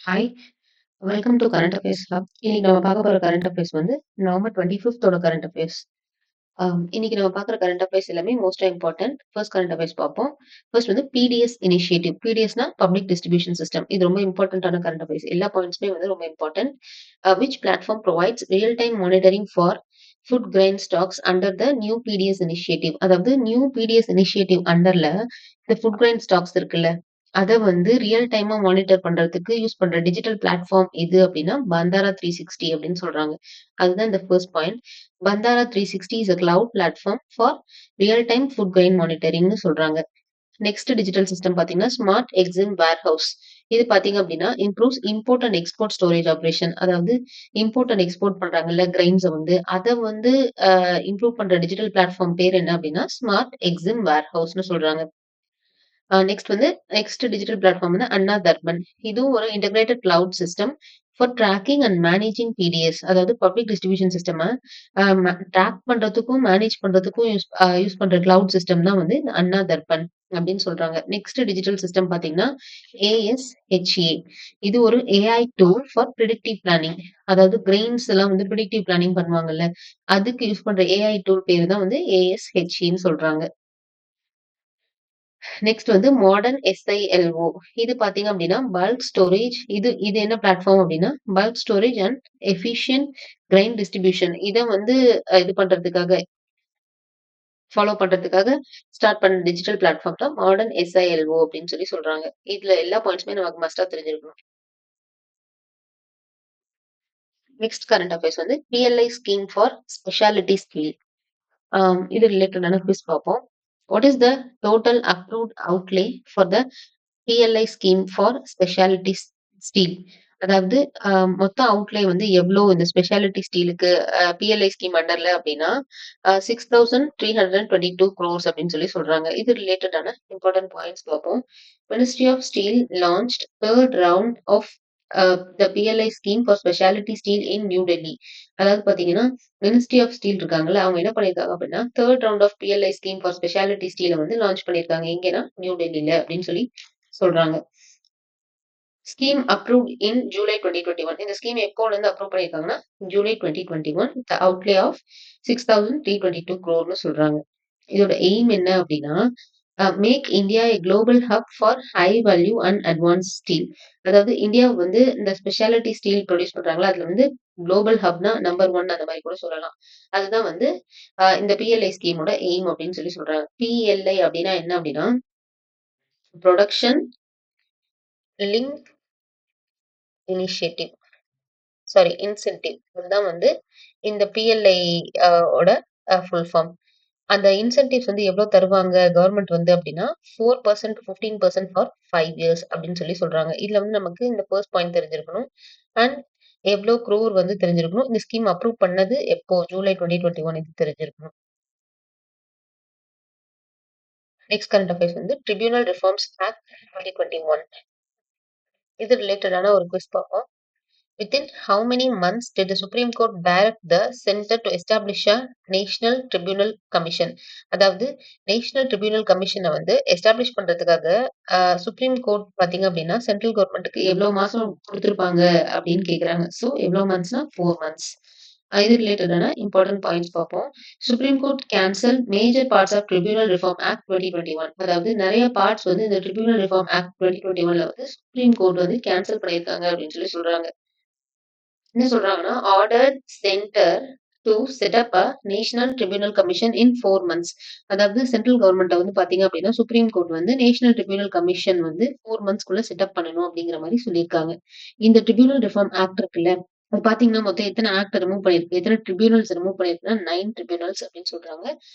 Hi! Welcome to current affairs hub. இன்னைக்கு நம்ம பார்க்க போற கரண்ட் அஃபேர்ஸ் வந்து நவம்பர் 25த் ஓட கரண்ட் அஃபேர்ஸ். இன்னைக்கு நம்ம பார்க்குற கரண்ட் அஃபேர்ஸ் எல்லாமே மோஸ்ட்டா இம்பார்ட்டன்ட். ஃபர்ஸ்ட் கரண்ட் அஃபேர்ஸ் பார்ப்போம். ஃபர்ஸ்ட் வந்து பிடிஎஸ் இனிஷியேட்டிவ். பிடிஎஸ்னா பப்ளிக் டிஸ்ட்ரிபியூஷன் சிஸ்டம். இது ரொம்ப இம்பார்ட்டன்ட்டான கரண்ட் அஃபேர்ஸ். எல்லா பாயிண்ட்ஸுமே வந்து ரொம்ப important. Which platform provides real time monitoring for food grain stocks under the new PDS initiative. அதாவது நியூ பிடிஎஸ் இனிஷியேட்டிவ் அண்டர்ல இந்த ஃபுட் கிரெயின் ஸ்டாக்ஸ் இருக்குல்ல, அத வந்து ரியல் டைமா மானிட்டர் பண்றதுக்கு யூஸ் பண்ற டிஜிட்டல் பிளாட்ஃபார்ம் எது அப்டின்னா, பந்தாரா 360 அப்டின்னு சொல்றாங்க. அதுதான் இந்த first point. Bhandara 360 is a cloud platform for real time food grain மானிட்டரிங்னு சொல்றாங்க. நெக்ஸ்ட் டிஜிட்டல் சிஸ்டம் பார்த்தீங்கன்னா, ஸ்மார்ட் எக்ஸிம் வேர்ஹவுஸ். இது பார்த்தீங்க அப்டின்னா, improves import and export storage operation. அதாவது இம்போர்ட் அண்ட் எக்ஸ்போர்ட் பண்றாங்கல்ல கிரெயின்ஸ வந்து, அத வந்து இம்ப்ரூவ் பண்ற டிஜிட்டல் பிளாட்ஃபார்ம் பேர் என்ன அப்டின்னா, ஸ்மார்ட் எக்ஸிம் வேர்ஹவுஸ்ன்னு சொல்றாங்க. நெக்ஸ்ட் டிஜிட்டல் பிளாட்ஃபார்ம் வந்து அண்ணா தர்பன். இதுவும் ஒரு integrated cloud system for tracking and managing PDS. அதாவது பப்ளிக் டிஸ்ட்ரிபியூஷன் சிஸ்டம ட்ராக் பண்றதுக்கும், மேனேஜ் பண்றதுக்கும் யூஸ் பண்ற கிளவுட் சிஸ்டம் தான் வந்து இந்த அண்ணா தர்பன் அப்படின்னு சொல்றாங்க. நெக்ஸ்ட் டிஜிட்டல் சிஸ்டம் பார்த்தீங்கன்னா, ASHA. இது ஒரு AI tool for predictive planning. அதாவது கிரெயின்ஸ் எல்லாம் வந்து பிரிடிக்டிவ் பிளானிங் பண்ணுவாங்கல்ல, அதுக்கு யூஸ் பண்ற AI டூல் பேரு தான் வந்து ASHAன்னு சொல்றாங்க. நெக்ஸ்ட் வந்து மாடர்ன் SILO. இது பார்த்தீங்க அப்டின்னா, பல்க் ஸ்டோரேஜ். இது என்ன பிளாட்ஃபார்ம் அப்டின்னா, bulk storage and efficient grain distribution. இத வந்து இது பண்றதுக்காக ஃபாலோ பண்றதுக்காக ஸ்டார்ட் பண்ண டிஜிட்டல் பிளாட்ஃபார்ம் தான் மாடர்ன் SILO அப்டின்னு சொல்றாங்க. இதுல எல்லா பாயிண்ட்ஸுமே நமக்கு மஸ்ட்டா தெரிஞ்சிருக்கணும். நெக்ஸ்ட் கரண்ட் அஃபேர்ஸ் வந்து PLI scheme for speciality steel. இது ரிலேட்டடான குவிஸ் பார்ப்போம். What is the total approved outlay for the PLI scheme for speciality steel. அதாவது மொத்த அவுட்லே வந்து எவ்வளோ இந்த ஸ்பெஷாலிட்டி ஸ்டீலுக்கு PLI ஸ்கீம் அண்டர்ல அப்படின்னா 6,322 crores அப்படின்னு சொல்றாங்க. இது ரிலேட்டடான இம்பார்ட்டன்ட் பாயிண்ட்ஸ் பார்ப்போம். Ministry of steel launched third round of the PLI scheme for speciality steel in new Delhi. அதாவது பாத்தீங்கன்னா, மினிஸ்ட்ரி ஆஃப் ஸ்டீல் இருக்காங்கல்ல, அவங்க என்ன பண்ணியிருக்காங்க அப்படின்னா third round of PLI scheme for specialty ஸ்டீலை வந்து லான்ச் பண்ணியிருக்காங்க. எங்கன்னா நியூ டெல்லியில அப்படின்னு சொல்றாங்க. Scheme approved in July 2021. இந்த ஸ்கீம் எப்போலேருந்து அப்ரூவ் பண்ணியிருக்காங்கன்னா, July 2021. The outlay of 6,322 crore சொல்றாங்க. இதோட எய்ம் என்ன அப்படின்னா, make India a global hub for high value and advance steel. அதாவது இந்தியா வந்து இந்த ஸ்பெஷாலிட்டி ஸ்டீல் ப்ரொடியூஸ் பண்றாங்களா, அதுல வந்து குளோபல் ஹப்னா நம்பர் 1 அந்த மாதிரி கூட சொல்லலாம். அதுதான் வந்து இந்த PLI ஸ்கீமோட எய்ம் அப்படின்னு சொல்றாங்க. PLI அப்படின்னா என்ன அப்படின்னா, production link initiative. Sorry incentive. அதுதான் வந்து இந்த PLI ஓட ஃபுல் ஃபார்ம். அந்த இன்சென்டிவ்ஸ் வந்து எவ்வளோ தருவாங்க கவர்மெண்ட் வந்து அப்படின்னா 4% to 15% ஃபார் 5 இயர்ஸ் அப்படின்னு சொல்றாங்க. இதுல வந்து நமக்கு இந்த ஃபர்ஸ்ட் பாயிண்ட் தெரிஞ்சிருக்கணும். அண்ட் எவ்வளோ க்ரோர் வந்து தெரிஞ்சிருக்கணும். இந்த ஸ்கீம் அப்ரூவ் பண்ணது எப்போ? ஜூலை 2021 இது தெரிஞ்சிருக்கணும். நெக்ஸ்ட் கரண்ட் அஃபேர்ஸ் வந்து ட்ரிபியூனல் ரிஃபார்ம்ஸ் ஆக்ட் 2021. இது ரிலேட்டடான ஒரு குவிஸ் பார்ப்போம். Within how many months did the Supreme Court direct the Center to establish a National Tribunal Commission? அதாவது நேஷனல் ட்ரிபியூனல் கமிஷனை வந்து எஸ்டாப்ளிஷ் பண்றதுக்காக சுப்ரீம் கோர்ட் பாத்தீங்க அப்படின்னா சென்ட்ரல் கவர்மெண்ட்டுக்கு எவ்வளவு மாசம் கொடுத்துருப்பாங்க அப்படின்னு கேக்குறாங்க. ஸோ எவ்வளவு மந்த்ஸ்னா 4 months. இது ரிலேட்டடான இம்பார்ட்டன்ட் பாயிண்ட்ஸ் பார்ப்போம். Supreme court cancel major parts of tribunal reform act 2021. அதாவது நிறைய பார்ட்ஸ் வந்து இந்த ட்ரிபியூனல் ரிஃபார்ம் ஆக்ட் 2021ல வந்து சுப்ரீம் கோர்ட் வந்து கேன்சல் பண்ணியிருக்காங்க அப்படின்னு சொல்றாங்க. என்ன சொல்றாங்கன்னா, order centre to set up a national tribunal commission in 4 months. அதாவது சென்ட்ரல் கவர்மெண்ட்ட வந்து பாத்தீங்க அப்படின்னா சுப்ரீம் கோர்ட் வந்து நேஷனல் ட்ரிபியூனல் கமிஷன் வந்து 4 monthsக்குள்ள செட் அப் பண்ணணும் அப்படிங்கிற மாதிரி சொல்லியிருக்காங்க. இந்த ட்ரிபியூனல் ரிஃபார்ம் ஆக்ட் இருக்குல்ல, அது பாத்தீங்கன்னா மொத்தம் எத்தனை ஆக்ட் ரிமூவ் பண்ணிருக்கு, எத்தனை ட்ரிபியூனல்ஸ் ரிமூவ் பண்ணிருக்குன்னா 9 ட்ரிபியூனல்ஸ் அப்படின்னு சொல்றாங்க.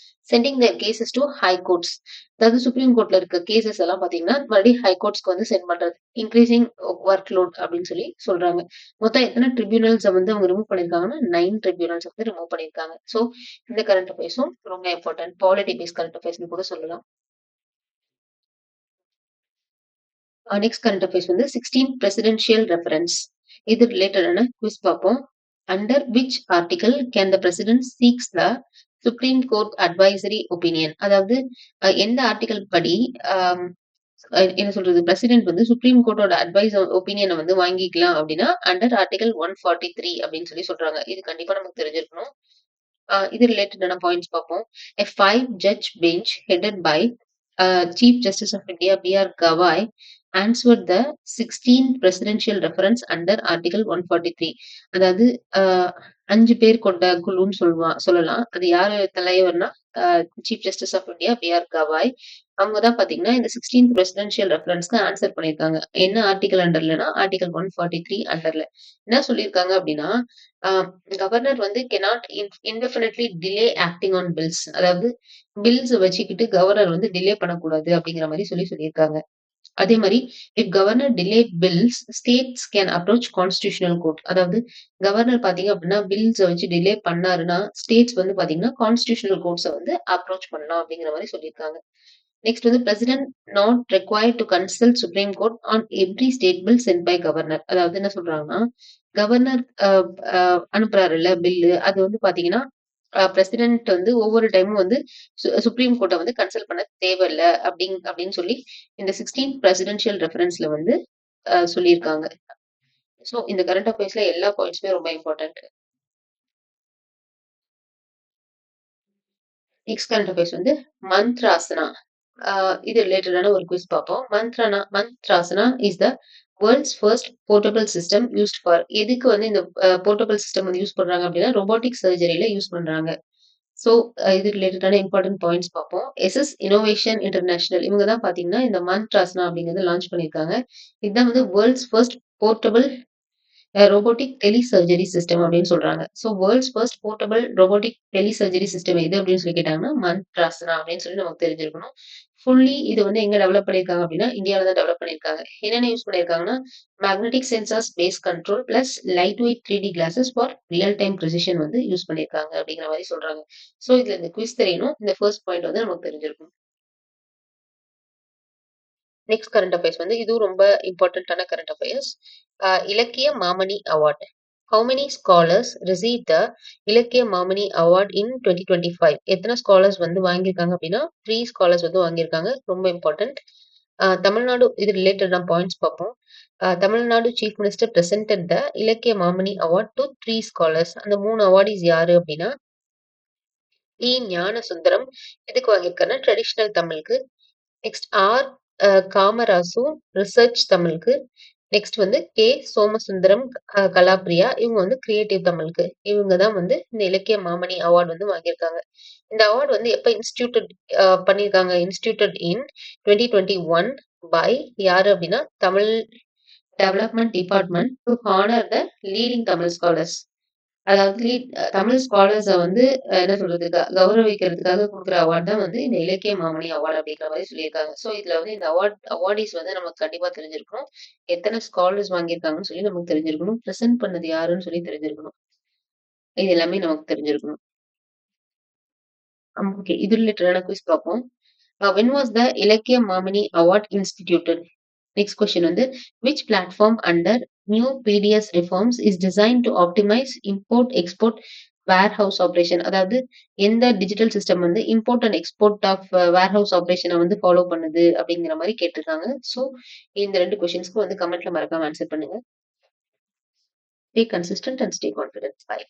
Sending their cases to high courts. அதாவது சுப்ரீம் கோர்ட்ல இருக்க கேசஸ் எல்லாம் பாத்தீங்கன்னா மறுபடியும் ஹை கோர்ட்ஸ்க்கு வந்து சென்ட் பண்றது. இன்க்ரீசிங் ஒர்க் லோட் அப்படின்னு சொல்றாங்க. மொத்தம் எத்தனை ட்ரிபியூனல்ஸ வந்து அவங்க ரிமூவ் பண்ணியிருக்காங்கன்னா 9 ட்ரிபியூனல்ஸ் வந்து ரிமூவ் பண்ணியிருக்காங்க. ஸோ இந்த கரண்ட் அஃபேர்ஸும் ரொம்ப இம்பார்ட்டன்ட். பாலிட்டி பேஸ் கரண்ட் அஃபேர்ஸ்னு கூட சொல்லலாம். நெக்ஸ்ட் கரண்ட் அஃபேர்ஸ் வந்து 16 பிரசிடென்ஷியல் ரெஃபரன்ஸ். இது ரிலேட்டடான குவிஸ் பார்ப்போம். Under which article can the president seeks the supreme court advisory opinion. அதாவது எந்த ஆர்டிகல் படி என்ன சொல்றது? பிரசிடென்ட் வந்து சுப்ரீம் கோர்ட்டோட அட்வைஸ் ஒப்பீனியன வந்து வாங்கிக்கலாம் அப்டின்னா, அண்டர் ஆர்டிகிள் 143 அப்டின்னு சொல்றாங்க. இது கண்டிப்பா நமக்கு தெரிஞ்சிருக்கணும். இது ரிலேட்டடான பாயிண்ட்ஸ் பார்ப்போம். A 5 judge bench headed by Chief Justice of India B.R. Gavai answered the 16 presidential reference under Article 143. அதாவது அ 5 பேர் கொண்ட குழுன்னு சொல்லலாம். அது யாரு தலைவர்னா, chief justice of India B R. Gavai. அவங்க தான் பார்த்தீங்கன்னா, இந்த 16த் பிரசிடென்ஷியல் ரெஃபரன்ஸ்க்கு ஆன்சர் பண்ணியிருக்காங்க. என்ன ஆர்டிகிள் அண்டர்லனா, ஆர்டிகிள் 143 அண்டர்ல. என்ன சொல்லியிருக்காங்க அப்டின்னா, அ கவர்னர் வந்து cannot indefinitely delay acting on bills. அதாவது பில்ஸ் வச்சுக்கிட்டு கவர்னர் வந்து டிலே பண்ணக்கூடாது அப்படிங்கிற மாரி சொல்லியிருக்காங்க. அதே மாரி if governor delay bills, states can approach constitutional court. அதாவது கவர்னர் பார்த்தீங்க அப்படின்னா, பில்ஸ வச்சு டிலே பண்ணாருன்னா, ஸ்டேட்ஸ் வந்து பார்த்தீங்கன்னா, கான்ஸ்டிடியூஷனல் கோர்ட்ஸ வந்து அப்ரோச் பண்ணலாம் அப்படிங்கிற மாரி சொல்லியிருக்காங்க. நெக்ஸ்ட் வந்து president not required to consult supreme court on every state bill sent by governor. அதாவது என்ன சொல்றாங்கன்னா, கவர்னர் அ அ அனுப்புறாருல்ல பில்லு, அது வந்து பார்த்தீங்கன்னா, பிரசிடென்ட் வந்து ஒவ்வொரு டைமும் வந்து சுப்ரீம் கோர்ட்ட வந்து கன்சல்ட் பண்ண தேவையில்ல அப்படின்னு சொல்லி இந்த 16த் பிரசிடென்ஷியல் ரெஃபரன்ஸ்ல வந்து சொல்லியிருக்காங்க. ஸோ இந்த கரண்ட் அஃபேர்ஸ்ல எல்லா பாயிண்ட்ஸுமே ரொம்ப இம்பார்ட்டன்ட். நெக்ஸ்ட் கரண்ட் அஃபேர்ஸ் வந்து மந்த்ராசனா. இது ரிலேட்டடான ஒரு குவிஸ் பார்ப்போம். மந்த்ராசனா is the world's first portable system used for. எதுக்கு வந்து இந்த போர்ட்டபிள் சிஸ்டம் வந்து யூஸ் பண்றாங்க அப்படின்னா, ரொபோட்டிக் சர்ஜரியில யூஸ் பண்றாங்க. ஸோ இது ரிலேட்டடான இம்பார்ட்டன்ட் பாயிண்ட்ஸ் பார்ப்போம். எஸ்எஸ் இன்னோவேஷன் இன்டர்நேஷனல் இவங்க தான் பார்த்தீங்கன்னா, இந்த மந்த்ராசனா அப்படிங்கிறது லான்ச் பண்ணியிருக்காங்க. இதுதான் வந்து world's first portable robotic tele surgery system அப்படின்னு சொல்றாங்க. So world's first portable robotic tele surgery system எது அப்படின்னு சொல்லி கேட்டாங்கன்னா, மந்த்ராசனா அப்படின்னு சொல்லி நமக்கு தெரிஞ்சிருக்கணும். ஃபுல்லி இது வந்து எங்க டெவலப் பண்ணியிருக்காங்க அப்படின்னா, இந்தியால தான் டெவலப் பண்ணியிருக்காங்க. என்னென்ன யூஸ் பண்ணியிருக்காங்கன்னா, magnetic sensors base control plus light weight 3D glasses for real time precision வந்து யூஸ் பண்ணியிருக்காங்க அப்படிங்கிற மாதிரி சொல்றாங்க. ஸோ இதுல இந்த குவிஸ் தெரியணும். இந்த ஃபர்ஸ்ட் பாயிண்ட் வந்து நமக்கு தெரிஞ்சிருக்கும். நெக்ஸ்ட் கரண்ட் அஃபேர்ஸ் வந்து இதுவும் ரொம்ப இம்பார்ட்டன்டான கரண்ட் அஃபேர்ஸ். இலக்கிய Mamani award. How many scholars receive the Ilakkiya Mamani award இன் 2025? எத்தனை ஸ்காலர்ஸ் வந்து வாங்கியிருக்காங்க அப்படின்னா, 3 ஸ்காலர்ஸ் வந்து வாங்கியிருக்காங்க. ரொம்ப இம்பார்ட்டன்ட். தமிழ்நாடு இது ரிலேட்டடான பாயிண்ட்ஸ் பார்ப்போம். Tamil Nadu chief minister presented the Ilakkiya Mamani award to 3 scholars. அந்த 3 அவார்டீஸ் யாரு அப்படின்னா, ஞான சுந்தரம் எதுக்கு வாங்கியிருக்காருன்னா, ட்ரெடிஷனல் தமிழுக்கு. நெக்ஸ்ட் காமராசு ரிசர்ச் தமிழுக்கு. நெக்ஸ்ட் வந்து சோமசுந்தரம் கலாப்ரியா இவங்க வந்து கிரியேட்டிவ் தமிழுக்கு. இவங்க தான் வந்து இந்த இலக்கிய மாமணி அவார்ட் வந்து வாங்கியிருக்காங்க. இந்த அவார்ட் வந்து எப்ப பண்ணியிருக்காங்க? இன்ஸ்டிடியூட்டட் இன் 2021 பை யாரு அப்படின்னா, Tamil development department to honour the leading Tamil scholars. அதாவது தமிழ் ஸ்காலர்ஸ வந்து என்ன சொல்றது? கௌரவிக்கிறதுக்காக குடுக்குற அவார்ட் தான் வந்து இந்த இலக்கிய மாமணி அவார்ட் அப்படிங்கிற மாரி சொல்லியிருக்காங்க. ஸோ இதுல வந்து இந்த அவார்டீஸ் வந்து நமக்கு கண்டிப்பா தெரிஞ்சிருக்கணும். எத்தன ஸ்காலர்ஸ் வாங்கியிருக்காங்கன்னு சொல்லி நமக்கு தெரிஞ்சிருக்கணும். பிரசன்ட் பண்ணது யாருன்னு சொல்லி தெரிஞ்சிருக்கணும். இது எல்லாமே நமக்கு தெரிஞ்சிருக்கணும். ஓகே. இது ரிலேட்டடான குவிஸ் பார்ப்போம். When was the Ilakkiya Mamani award instituted? Next question வந்து which platform under new PDS reforms is design to optimize import export warehouse operation. அதாவது எந்த டிஜிட்டல் சிஸ்டம் வந்து import and export of warehouse ஆபரேஷனை வந்து ஃபாலோ பண்ணுது அப்படிங்கிற மாதிரி கேட்டிருக்காங்க. ஸோ இந்த 2 கொஸ்டின்ஸ்க்கு வந்து கமெண்ட்ல மறக்காம ஆன்சர் பண்ணுங்க. Stay consistent and stay confident. By.